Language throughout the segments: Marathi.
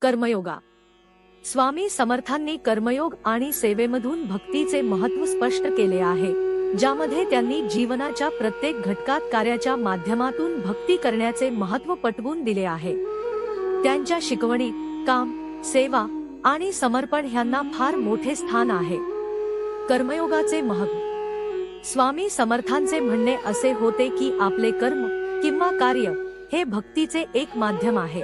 कर्मयोगा. स्वामी समर्थांनी कर्मयोग आणि सेवेमधून भक्तीचे महत्त्व स्पष्ट केले आहे, ज्यामध्ये त्यांनी जीवनाच्या प्रत्येक घटकात कार्याच्या माध्यमातून भक्ती करण्याचे महत्त्व पटवून दिले आहे. त्यांच्या शिकवणीत काम, सेवा आणि समर्पण यांना फार मोठे स्थान आहे. कर्मयोगाचे महत्त्व. स्वामी समर्थांचे म्हणणे असे होते की आपले कर्म किंवा कार्य हे भक्तीचे एक माध्यम आहे.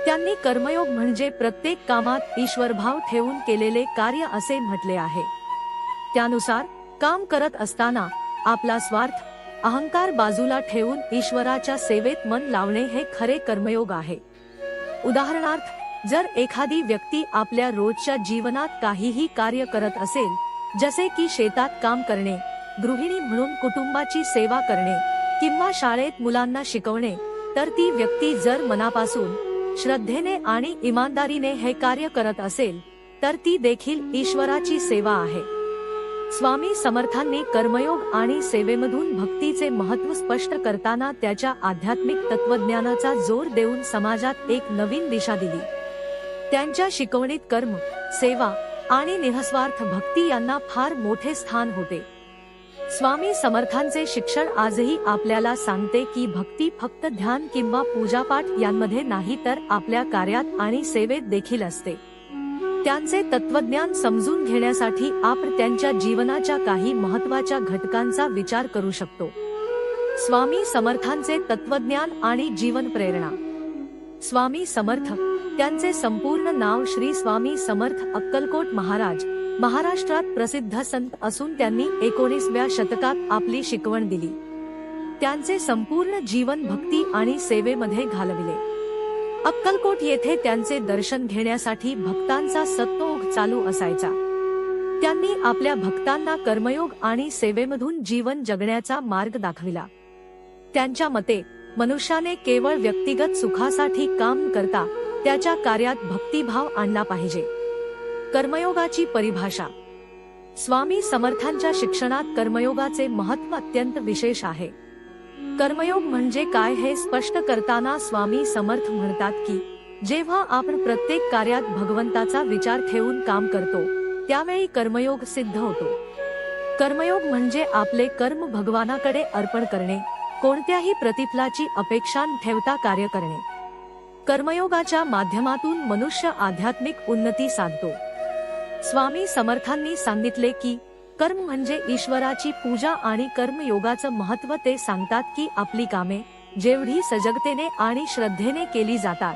त्यांनी कर्मयोग म्हणजे प्रत्येक कामात ईश्वरभाव ठेवून केलेले कार्य असे म्हटले आहे. त्यानुसार काम करत असताना आपला स्वार्थ, अहंकार बाजूला ठेवून ईश्वराच्या सेवेत मन लावणे हे खरे कर्मयोग आहे. उदाहरणार्थ, जर एखादी व्यक्ती आपल्या रोजच्या जीवनात काहीही कार्य करत असेल, जसे की शेतात काम करणे, गृहिणी म्हणून कुटुंबाची सेवा करणे किंवा शाळेत मुलांना शिकवणे, तर ती व्यक्ती जर मनापासून, श्रद्धेने आणि इमानदारीने हे कार्य करत असेल, तर ती देखील ईश्वराची सेवा आहे. स्वामी समर्थांनी कर्मयोग आणि सेवेमधून भक्तीचे महत्त्व स्पष्ट करताना त्याच्या आध्यात्मिक तत्वज्ञानाचा जोर देऊन समाजात एक नवीन दिशा दिली. त्यांच्या शिकवणीत कर्म, सेवा आणि निःस्वार्थ भक्ती यांना फार मोठे स्थान होते. स्वामी समर्थांचे शिक्षण आजही आपल्याला सांगते की भक्ती फक्त ध्यान किंवा पूजापाठ यांमध्ये नाही, तर आपल्या कार्यात आणि सेवेत देखील असते. त्यांचे तत्वज्ञान समजून घेण्यासाठी आपण त्यांच्या जीवनाच्या काही महत्त्वाच्या घटकांचा विचार करू शकतो. स्वामी समर्थांचे तत्वज्ञान आणि जीवन प्रेरणा. स्वामी समर्थ, त्यांचे संपूर्ण नाव श्री स्वामी समर्थ अक्कलकोट महाराज, महाराष्ट्रात प्रसिद्ध संत असून त्यांनी 19व्या शतकात आपली शिकवण दिली. त्यांचे संपूर्ण जीवन भक्ती आणि सेवेमध्ये घालविले. अक्कलकोट येथे त्यांचे दर्शन घेण्यासाठी भक्तांचा सत्तोघ चालू असायचा. त्यांनी आपल्या भक्तांना कर्मयोग आणि सेवेमधून जीवन जगण्याचा मार्ग दाखविला. त्यांच्या मते मनुष्याने केवळ व्यक्तिगत सुखासाठी काम करता त्याच्या कार्यात भक्तिभाव आणला पाहिजे. कर्मयोगाची परिभाषा. स्वामी समर्थांच्या शिक्षणात कर्मयोगाचे महत्त्व अत्यंत विशेष आहे. कर्मयोग म्हणजे काय हे स्पष्ट करताना स्वामी समर्थ म्हणतात की जेव्हा आपण प्रत्येक कार्यात भगवंताचा विचार ठेवून काम करतो, त्यावेळी कर्मयोग सिद्ध होतो. कर्मयोग म्हणजे आपले कर्म भगवानाकडे अर्पण करणे, कोणत्याही प्रतिफलाची अपेक्षा न ठेवता कार्य करणे. कर्मयोगाच्या माध्यमातून मनुष्य आध्यात्मिक उन्नती साधतो. स्वामी समर्थांनी सांगितले की कर्म म्हणजे ईश्वराची पूजा आणि कर्मयोगाचं महत्त्व ते सांगतात की आपली कामे जेवढी सजगतेने आणि श्रद्धेने केली जातात,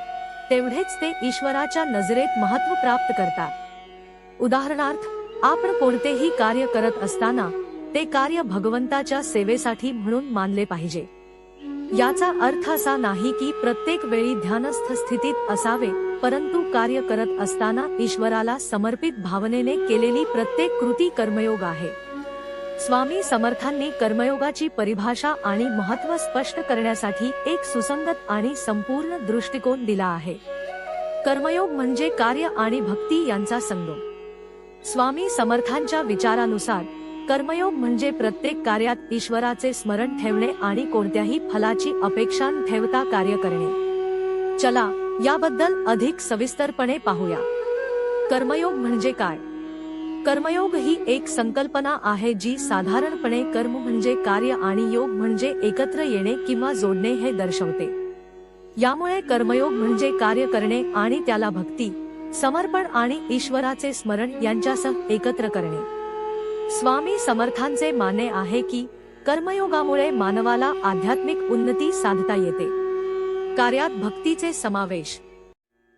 तेवढेच ते ईश्वराच्या नजरेत महत्त्व प्राप्त करतात. उदाहरणार्थ, आपण कोणतेही कार्य करत असताना ते कार्य भगवंताच्या सेवेसाठी म्हणून मानले पाहिजे. याचा अर्थ असा नाही की प्रत्येक वेळी ध्यानस्थ स्थितीत असावे, परंतु कार्य करत असताना ईश्वराला समर्पित भावनेने केलेली प्रत्येक कृती कर्मयोग आहे. स्वामी समर्थांनी कर्मयोगाची परिभाषा आणि महत्त्व स्पष्ट करण्यासाठी एक सुसंगत आणि संपूर्ण दृष्टिकोन दिला आहे. कर्मयोग म्हणजे कार्य आणि भक्ती यांचा संगम. स्वामी समर्थांच्या विचारानुसार कर्मयोग म्हणजे प्रत्येक कार्यात ईश्वराचे स्मरण ठेवणे आणि कोणत्याही फलाची अपेक्षा न ठेवता कार्य करणे. चला याबद्दल अधिक सविस्तरपणे पाहूया. कर्मयोग म्हणजे काय? कर्मयोग ही एक संकल्पना आहे जी साधारणपणे कर्म म्हणजे कार्य आणि योग म्हणजे एकत्र येणे किंवा जोडणे हे दर्शवते. यामुळे कर्मयोग म्हणजे कार्य करणे आणि त्याला भक्ती, समर्पण आणि ईश्वराचे स्मरण यांच्यासह एकत्र करणे. स्वामी समर्थांचे मानणे आहे की कर्मयोगामुळे मानवाला आध्यात्मिक उन्नती साधता येते. कार्यात भक्तीचे समावेश.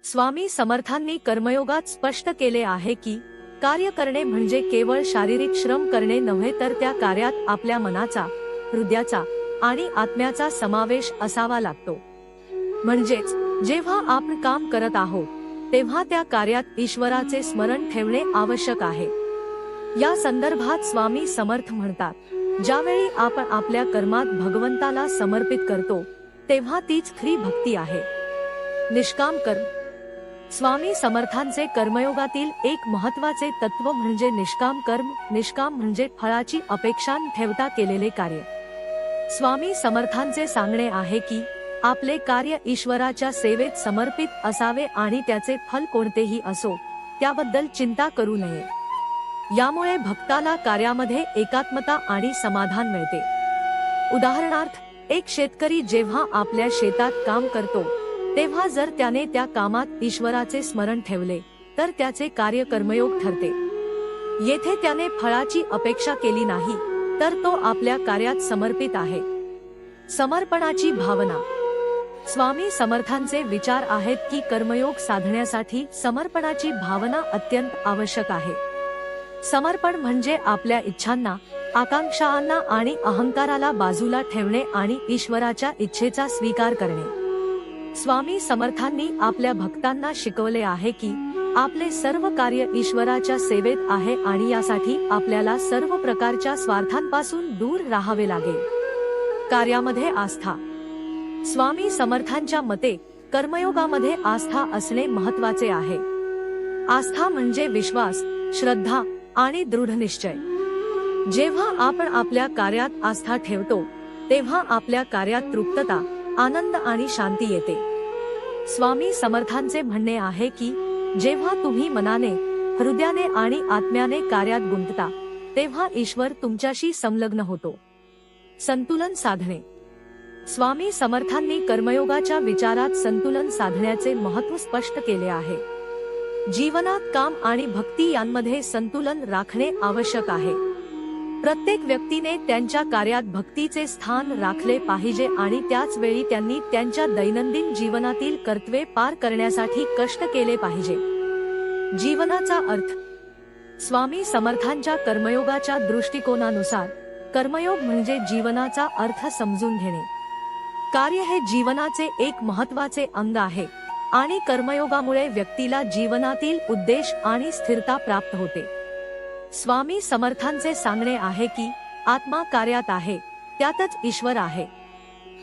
स्वामी समर्थांनी कर्मयोगात स्पष्ट केले आहे की कार्य करणे म्हणजे केवळ शारीरिक श्रम करणे नव्हे, तर त्या कार्यात आपल्या मनाचा, हृदयाचा आणि आत्म्याचा समावेश असावा लागतो. म्हणजेच जेव्हा आपण काम करत आहोत, तेव्हा त्या कार्यात ईश्वराचे स्मरण ठेवणे आवश्यक आहे. या संदर्भात स्वामी समर्थ म्हणतात, ज्यावेळी आपण आपल्या कर्मात भगवंताला समर्पित करतो, तेव्हा तीच खरी भक्ती आहे. निष्काम कर्म. स्वामी समर्थांचे कर्मयोगातील एक महत्त्वाचे तत्व म्हणजे निष्काम कर्म. निष्काम म्हणजे फळाची अपेक्षा न ठेवता केलेले कार्य. स्वामी समर्थांचे सांगणे आहे की आपले कार्य ईश्वराच्या सेवेत समर्पित असावे आणि त्याचे फल कोणतेही असो त्याबद्दल चिंता करू नये। यामुळे भक्ताला कार्यामध्ये एकात्मता आणि समाधान मिळते। उदाहरणार्थ, एक शेतकरी जेव्हा आपल्या शेतात काम करतो तेव्हा जर त्याने त्या कामात ईश्वराचे स्मरण ठेवले तर त्याचे कार्य कर्मयोग ठरते। येथे त्याने फळाची अपेक्षा केली नाही तर तो आपल्या कार्यात समर्पित आहे। समर्पणाची भावना। स्वामी समर्थांचे विचार आहेत की कर्मयोग साधण्यासाठी समर्पणाची भावना अत्यंत आवश्यक आहे। समर्पण म्हणजे आपल्या इच्छांना, आकांक्षांना आणि अहंकाराला बाजूला ठेवणे आणि ईश्वराच्या इच्छेचा स्वीकार करणे। स्वामी समर्थांनी आपल्या भक्तांना शिकवले आहे की आपले सर्व कार्य ईश्वराच्या सेवेत आहे आणि यासाठी आपल्याला सर्व प्रकारच्या स्वार्थांपासून दूर राहावे लागेल। कार्यामध्ये आस्था। स्वामी समर्थांच्या मते कर्मयोगामध्ये आस्था असणे महत्त्वाचे आहे। आस्था म्हणजे विश्वास, श्रद्धा आणि दृढ निश्चय। जेव्हा आपण आपल्या कार्यात आस्था ठेवतो तेव्हा आपल्या कार्यात तृप्तता, आनंद आणि शांती येते। स्वामी समर्थांचे म्हणणे आहे की जेव्हा तुम्ही मनाने, हृदयाने आणि आत्म्याने कार्यात गुंतता तेव्हा ईश्वर तुमच्याशी संलग्न होतो। संतुलन साधणे। स्वामी समर्थांनी कर्मयोगाच्या विचारात संतुलन साधण्याचे महत्त्व स्पष्ट केले आहे। जीवनात काम आणि भक्ती यांमध्ये संतुलन राखणे आवश्यक आहे। प्रत्येक व्यक्तीने त्यांच्या कार्यात भक्तीचे स्थान राखले पाहिजे आणि त्याच वेळी त्यांनी त्यांच्या दैनंदिन जीवनातील कर्तव्ये पार करण्यासाठी कष्ट केले पाहिजे। जीवनाचा अर्थ। स्वामी समर्थांच्या कर्मयोगाच्या दृष्टिकोनानुसार कर्मयोग म्हणजे जीवनाचा अर्थ समजून घेणे। कार्य हे जीवनाचे एक महत्त्वाचे अंग आहे आणि कर्मयोगामुळे व्यक्तीला जीवनातील उद्देश आणि स्थिरता प्राप्त होते। स्वामी समर्थांचे सांगणे आहे की आत्मा कार्यात आहे, त्यातच ईश्वर आहे।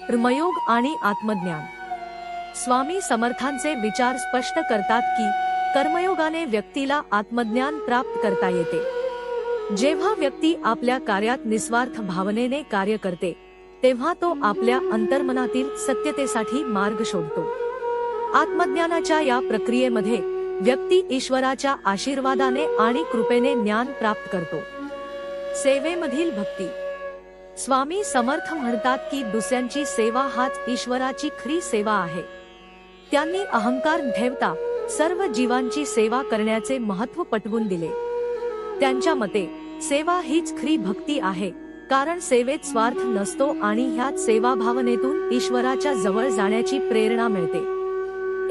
कर्मयोग आणि आत्मज्ञान। स्वामी समर्थांचे विचार स्पष्ट करतात की कर्मयोगाने व्यक्तीला आत्मज्ञान प्राप्त करता येते। जेव्हा व्यक्ती आपल्या कार्यात निस्वार्थ भावनेने कार्य करते तेव्हा तो आपल्या अंतर्मनातील सत्यतेसाठी मार्ग शोधतो। आत्मज्ञानाच्या या प्रक्रियेमध्ये व्यक्ती ईश्वराच्या आशीर्वादाने आणि कृपेने ज्ञान प्राप्त करतो। सेवेमधील भक्ती। स्वामी समर्थ म्हणतात की दुसऱ्यांची सेवा हाच ईश्वराची खरी सेवा आहे। त्यांनी अहंकार न ठेवता सर्व जीवांची सेवा करण्याचे महत्त्व पटवून दिले। त्यांच्या मते सेवा हीच खरी भक्ती आहे, कारण सेवेत स्वार्थ नसतो आणि ह्याच सेवाभावनेतून ईश्वराच्या जवळ जाण्याची प्रेरणा मिळते।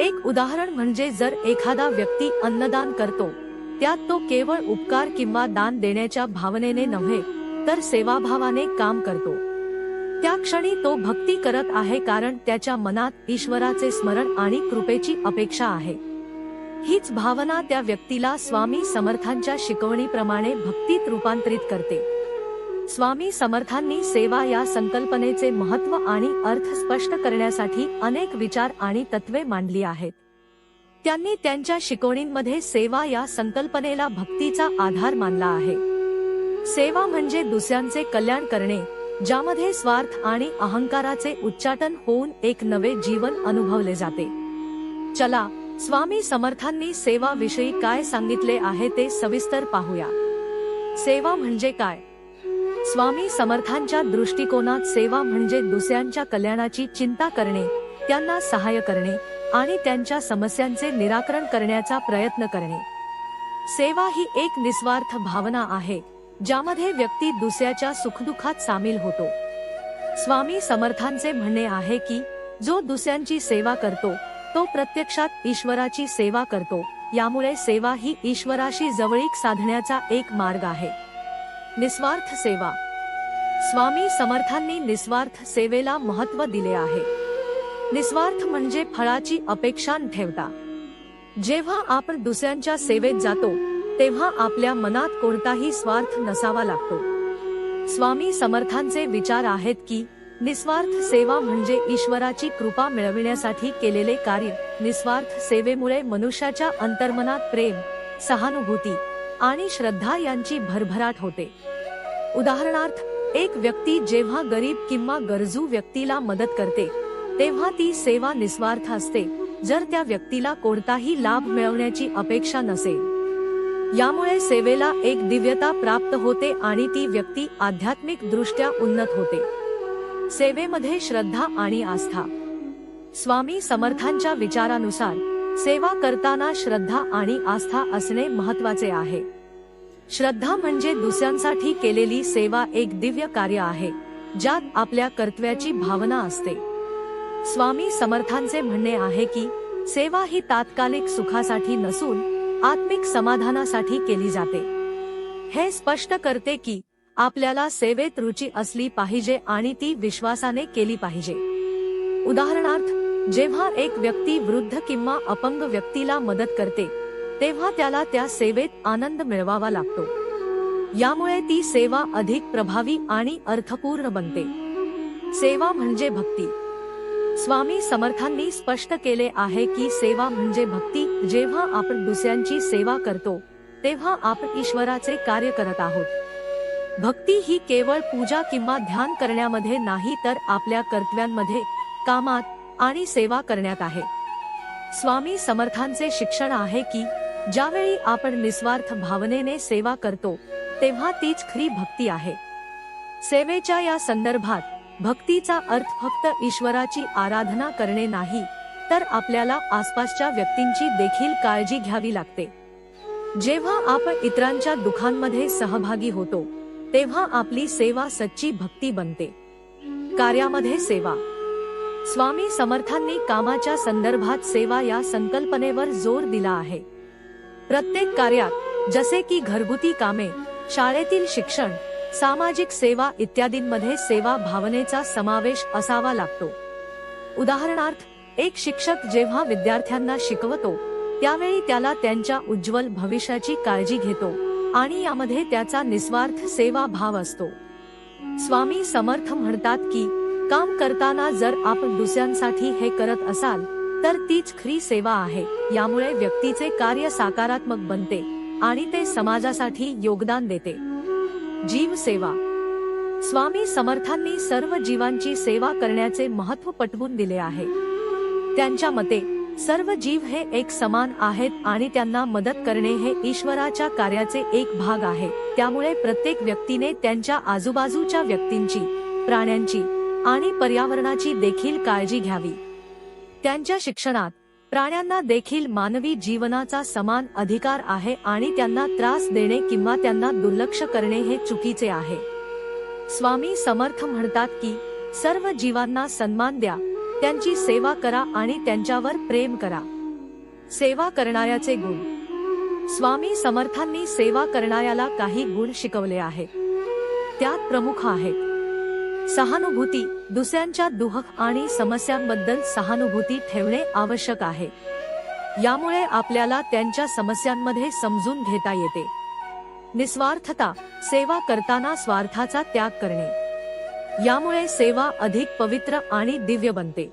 एक उदाहरण म्हणजे जर एखादा व्यक्ती अन्नदान करतो त्यात तो केवळ उपकार किंवा दान देण्याच्या भावनेने नव्हे तर सेवाभावाने काम करतो, त्या क्षणी तो भक्ती करत आहे कारण त्याच्या मनात ईश्वराचे स्मरण आणि कृपेची अपेक्षा आहे। हीच भावना त्या व्यक्तीला स्वामी समर्थांच्या शिकवणीप्रमाणे भक्तीत रूपांतरित करते। स्वामी समर्थांनी सेवा या संकल्पनेचे महत्त्व आणि अर्थ स्पष्ट करण्यासाठी अनेक विचार आणि तत्त्वे मांडली आहेत। त्यांनी त्यांच्या शिकवणींमध्ये सेवा या संकल्पनेला भक्तीचा आधार मानला आहे। सेवा म्हणजे दुसऱ्यांचे कल्याण करणे, ज्यामध्ये स्वार्थ आणि अहंकाराचे उच्चाटन होऊन एक नवे जीवन अनुभवले जाते। चला, स्वामी समर्थांनी सेवा विषयी काय सांगितले आहे ते सविस्तर पाहूया। सेवा म्हणजे काय? स्वामी समर्थांच्या दृष्टिकोनात सेवा म्हणजे दुसऱ्यांच्या कल्याणाची चिंता करणे, त्यांना सहाय्य करणे आणि त्यांच्या समस्यांचे निराकरण करण्याचा प्रयत्न करणे। सेवा ही एक निस्वार्थ भावना आहे, ज्यामध्ये व्यक्ती दुसऱ्याच्या सुखदुःखात सामील होतो। स्वामी समर्थांचे म्हणणे आहे की जो दुसऱ्यांची सेवा करतो तो प्रत्यक्षात ईश्वराची सेवा करतो, यामुळे सेवा ही ईश्वराशी जवळीक साधण्याचा एक मार्ग आहे। निस्वार्थ सेवा। स्वामी समर्थांनी निस्वार्थ सेवेला महत्त्व दिले आहे। निस्वार्थ म्हणजे फळाची अपेक्षा न ठेवता। जेव्हा आपण दुसऱ्यांच्या सेवेत जातो तेव्हा आपल्या मनात कोणताही स्वार्थ नसावा लागतो। स्वामी समर्थांचे विचार आहेत की निस्वार्थ सेवा म्हणजे ईश्वराची कृपा मिळविण्यासाठी केलेले कार्य। निस्वार्थ सेवेमुळे मनुष्याच्या अंतर्मनात प्रेम, सहानुभूती आणि श्रद्धा यांची भरभराट होते। उदाहरणार्थ, एक व्यक्ती जेव्हा गरीब किंवा गरजू व्यक्तीला मदत करते तेव्हा ती सेवा निस्वार्थ असते, जर त्या व्यक्तीला कोणताही लाभ मिळवण्याची अपेक्षा नसेल। यामुळे सेवेला एक दिव्यता प्राप्त होते आणि ती व्यक्ती आध्यात्मिक दृष्ट्या उन्नत होते। सेवेमध्ये श्रद्धा आणि आस्था। स्वामी समर्थांच्या विचारानुसार सेवा करताना श्रद्धा आणि आस्था असणे महत्त्वाचे आहे। श्रद्धा म्हणजे दुसऱ्यांसाठी केलेली सेवा एक दिव्य कार्य आहे, ज्यात आपल्या कर्तव्याची भावना असते। स्वामी समर्थांचे म्हणणे आहे की सेवा ही तात्कालिक सुखासाठी नसून आत्मिक समाधानासाठी केली जाते। हे स्पष्ट करते की आपल्याला सेवेत रुची असली पाहिजे आणि ती विश्वासाने केली पाहिजे। उदाहरणार्थ, जेव्हा एक व्यक्ती वृद्ध किंवा अपंग व्यक्तीला मदत करते, तेव्हा त्याला त्या सेवेत आनंद मिळवावा लागतो। यामुळे ती सेवा अधिक प्रभावी आणि अर्थपूर्ण बनते। सेवा म्हणजे भक्ती। स्वामी समर्थांनी स्पष्ट केले आहे की सेवा म्हणजे भक्ती। जेव्हा आपण दुसऱ्यांची सेवा करतो, तेव्हा आपण ईश्वराचे कार्य करत आहोत। भक्ती ही केवळ पूजा किंवा ध्यान करण्यामध्ये नाही, तर आपल्या कर्तव्यांमध्ये, कामात आणि सेवा करण्यात आहे। स्वामी समर्थांचे शिक्षण आहे की ज्यावेळी आपण निस्वार्थ भावनेने सेवा करतो, तेव्हा तीच खरी भक्ती आहे। सेवेच्या या संदर्भात भक्तीचा अर्थ फक्त ईश्वराची आराधना करणे नाही, तर आपल्याला आसपासच्या व्यक्तींची देखील काळजी घ्यावी लागते। जेव्हा आपण इतरांच्या दुःखांमध्ये सहभागी होतो, तेव्हा आपली सेवा सच्ची भक्ती बनते। कार्यामध्ये सेवा। स्वामी समर्थांनी कामाच्या संदर्भात सेवा या संकल्पनेवर जोर दिला आहे। प्रत्येक कार्यात, जसे की घरगुती कामे, शाळेतील शिक्षण, सामाजिक सेवा इत्यादींमध्ये सेवा भावनेचा समावेश असावा लागतो। उदाहरणार्थ, एक शिक्षक जेव्हा विद्यार्थ्यांना शिकवतो, त्यावेळी त्याला त्यांच्या उज्ज्वल भविष्याची काळजी घेतो आणि यामध्ये त्याचा निस्वार्थ सेवा भाव असतो। स्वामी समर्थ म्हणतात की काम करताना जर आपण दुसऱ्यांसाठी हे करत असाल, तर तीच खरी सेवा आहे। यामुळे व्यक्तीचे कार्य सकारात्मक बनते आणि ते समाजासाठी योगदान देते। जीव सेवा। स्वामी समर्थांनी सर्व जीवांची सेवा करण्याचे महत्त्व पटवून दिले आहे। त्यांच्या मते सर्व जीव हे एक समान आहेत आणि त्यांना मदत करणे हे ईश्वराच्या कार्याचे एक भाग आहे। त्यामुळे प्रत्येक व्यक्तीने त्यांच्या आजूबाजूच्या व्यक्तींची, प्राण्यांची आणि पर्यावरणाची देखील काळजी घ्यावी। त्यांच्या शिक्षणात प्राण्यांना देखील मानवी जीवनाचा समान अधिकार आहे आणि त्यांना त्रास देणे किंवा त्यांना दुर्लक्ष करणे हे चुकीचे आहे। स्वामी समर्थ म्हणतात की सर्व जीवांना सन्मान द्या, त्यांची सेवा करा आणि त्यांच्यावर प्रेम करा। सेवा करणाऱ्याचे गुण। स्वामी समर्थांनी सेवा करणाऱ्याला काही गुण शिकवले आहेत। त्यात प्रमुख आहेत सहानुभूती। दुसऱ्यांच्या दुःख आणि समस्यांबद्दल सहानुभूती ठेवणे आवश्यक आहे। यामुळे आपल्याला त्यांच्या समस्यांमध्ये समजून घेता येते। निस्वार्थता। सेवा करताना स्वार्थाचा त्याग करणे। यामुळे सेवा अधिक पवित्र आणि दिव्य बनते।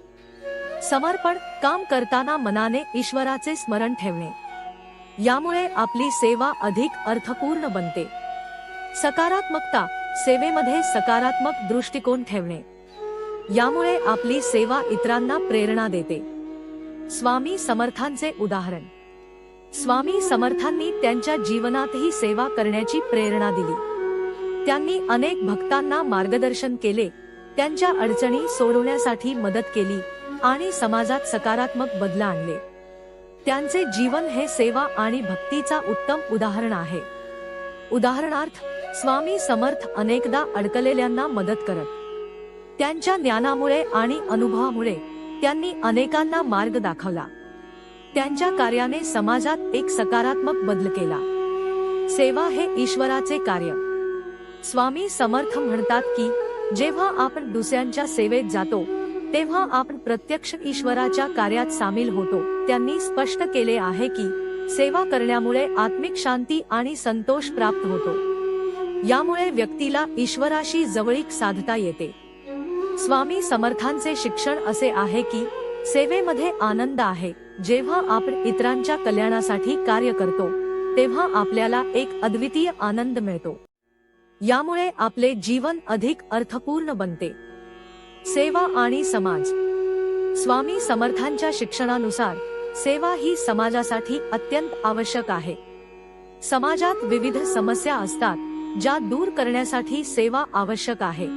समर्पण। काम करताना मनाने ईश्वराचे स्मरण ठेवणे। यामुळे आपली सेवा अधिक अर्थपूर्ण बनते। सकारात्मकता। सेवेमध्ये सकारात्मक दृष्टिकोन ठेवणे। यामुळे आपली सेवा इतरांना प्रेरणा देते। स्वामी समर्थांचे उदाहरण। स्वामी समर्थांनी त्यांच्या जीवनातही सेवा करण्याची प्रेरणा दिली। त्यांनी अनेक भक्तांना मार्गदर्शन केले, त्यांच्या अडचणी सोडवण्यासाठी मदत केली आणि समाजात सकारात्मक बदल आणले। त्यांचे जीवन हे सेवा आणि भक्तीचा उत्तम उदाहरण आहे। उदाहरणार्थ, स्वामी समर्थ अनेकदा अडकलेल्यांना मदत करत। त्यांच्या ज्ञानामुळे आणि अनुभवामुळे त्यांनी अनेकांना मार्ग दाखवला। त्यांच्या कार्याने समाजात एक सकारात्मक बदल केला। सेवा हे ईश्वराचे कार्य। स्वामी समर्थ म्हणतात की जेव्हा आपण दुसऱ्यांच्या सेवेत जातो, तेव्हा आपण प्रत्यक्ष ईश्वराच्या कार्यात सामील होतो। त्यांनी स्पष्ट केले आहे की सेवा करण्यामुळे आत्मिक शांती आणि संतोष प्राप्त होतो। यामुळे व्यक्तीला ईश्वराशी जवळीक साधता येते। स्वामी समर्थांचे शिक्षण असे आहे की सेवेमध्ये आनंद आहे। जेव्हा आपण इतरांच्या कल्याणासाठी कार्य करतो, तेव्हा आपल्याला एक अद्वितीय आनंद मिळतो। यामुळे आपले जीवन अधिक अर्थपूर्ण बनते। सेवा आणि समाज। स्वामी समर्थांच्या शिक्षणानुसार सेवा ही समाजासाठी अत्यंत आवश्यक आहे. समाजात विविध समस्या असतात ज्या दूर करण्यासाठी सेवा आवश्यक आहे.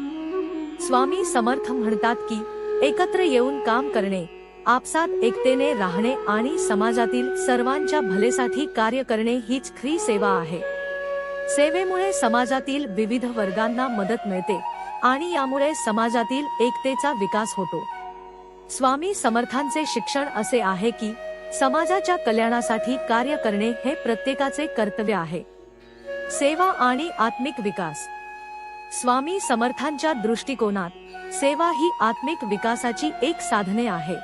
स्वामी समर्थ म्हणतात की एकत्र येऊन काम करणे, आपसात एकतेने राहणे आणि समाजातील सर्वांच्या भलेसाठी कार्य करणे हीच खरी सेवा आहे. सेवेमुळे समाजातील विविध वर्गांना मदत मिळते आणि यामुळे समाजातील एकतेचा विकास होतो. स्वामी समर्थांचे शिक्षण असे आहे की समाजाच्या कल्याणासाठी कार्य करणे हे प्रत्येकाचे कर्तव्य आहे. सेवा आणि आत्मिक विकास. स्वामी समर्थांच्या दृष्टिकोनात सेवा ही आत्मिक विकासाची एक साधने आहे.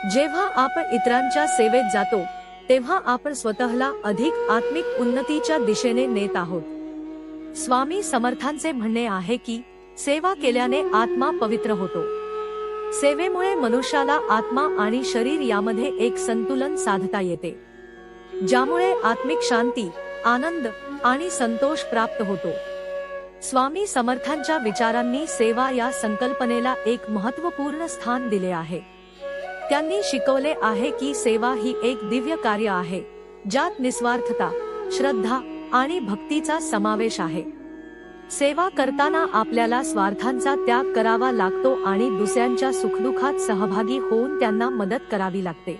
जेव्हा आपण इतरांच्या सेवेत जातो तेव्हा आपण स्वतःला अधिक आत्मिक उन्नतीच्या दिशेने नेत आहोत. स्वामी समर्थांचे म्हणणे आहे की सेवा केल्याने आत्मा पवित्र होतो. सेवेमुळे मनुष्याला आत्मा आणि शरीर यामध्ये एक संतुलन साधता येते, ज्यामुळे आत्मिक शांती, आनंद आणि संतोष प्राप्त होतो. स्वामी समर्थांच्या विचारांनी सेवा या संकल्पनेला एक महत्त्वपूर्ण स्थान दिले आहे. त्यांनी शिकवले आहे की सेवा ही एक दिव्य कार्य आहे ज्यात निस्वार्थता, श्रद्धा आणि भक्तीचा समावेश आहे. सेवा करताना आपल्याला स्वार्थांचा त्याग करावा लागतो आणि दुसऱ्यांच्या सुखदुःखात सहभागी होऊन त्यांना मदत करावी लागते.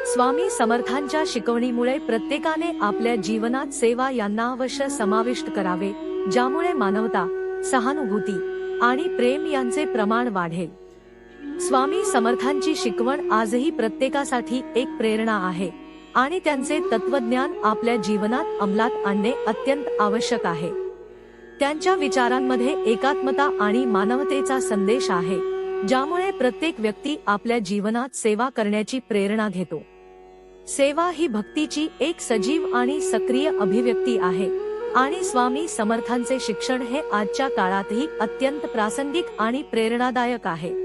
स्वामी समर्थांच्या शिकवणीमुळे प्रत्येकाने आपल्या जीवनात सेवा यांना अवश्य समाविष्ट करावे, ज्यामुळे मानवता, सहानुभूती आणि प्रेम यांचे प्रमाण वाढेल. स्वामी समर्थांची शिकवण आजही प्रत्येकासाठी एक प्रेरणा आहे आणि त्यांचे तत्वज्ञान आपल्या जीवनात अंमलात आणणे अत्यंत आवश्यक आहे. त्यांच्या विचारांमध्ये एकात्मता आणि मानवतेचा संदेश आहे, ज्यामुळे प्रत्येक व्यक्ती आपल्या जीवनात सेवा करण्याची प्रेरणा घेतो. सेवा ही भक्तीची एक सजीव आणि सक्रिय अभिव्यक्ती आहे आणि स्वामी समर्थांचे शिक्षण हे आजच्या काळातही अत्यंत प्रासंगिक आणि प्रेरणादायक आहे.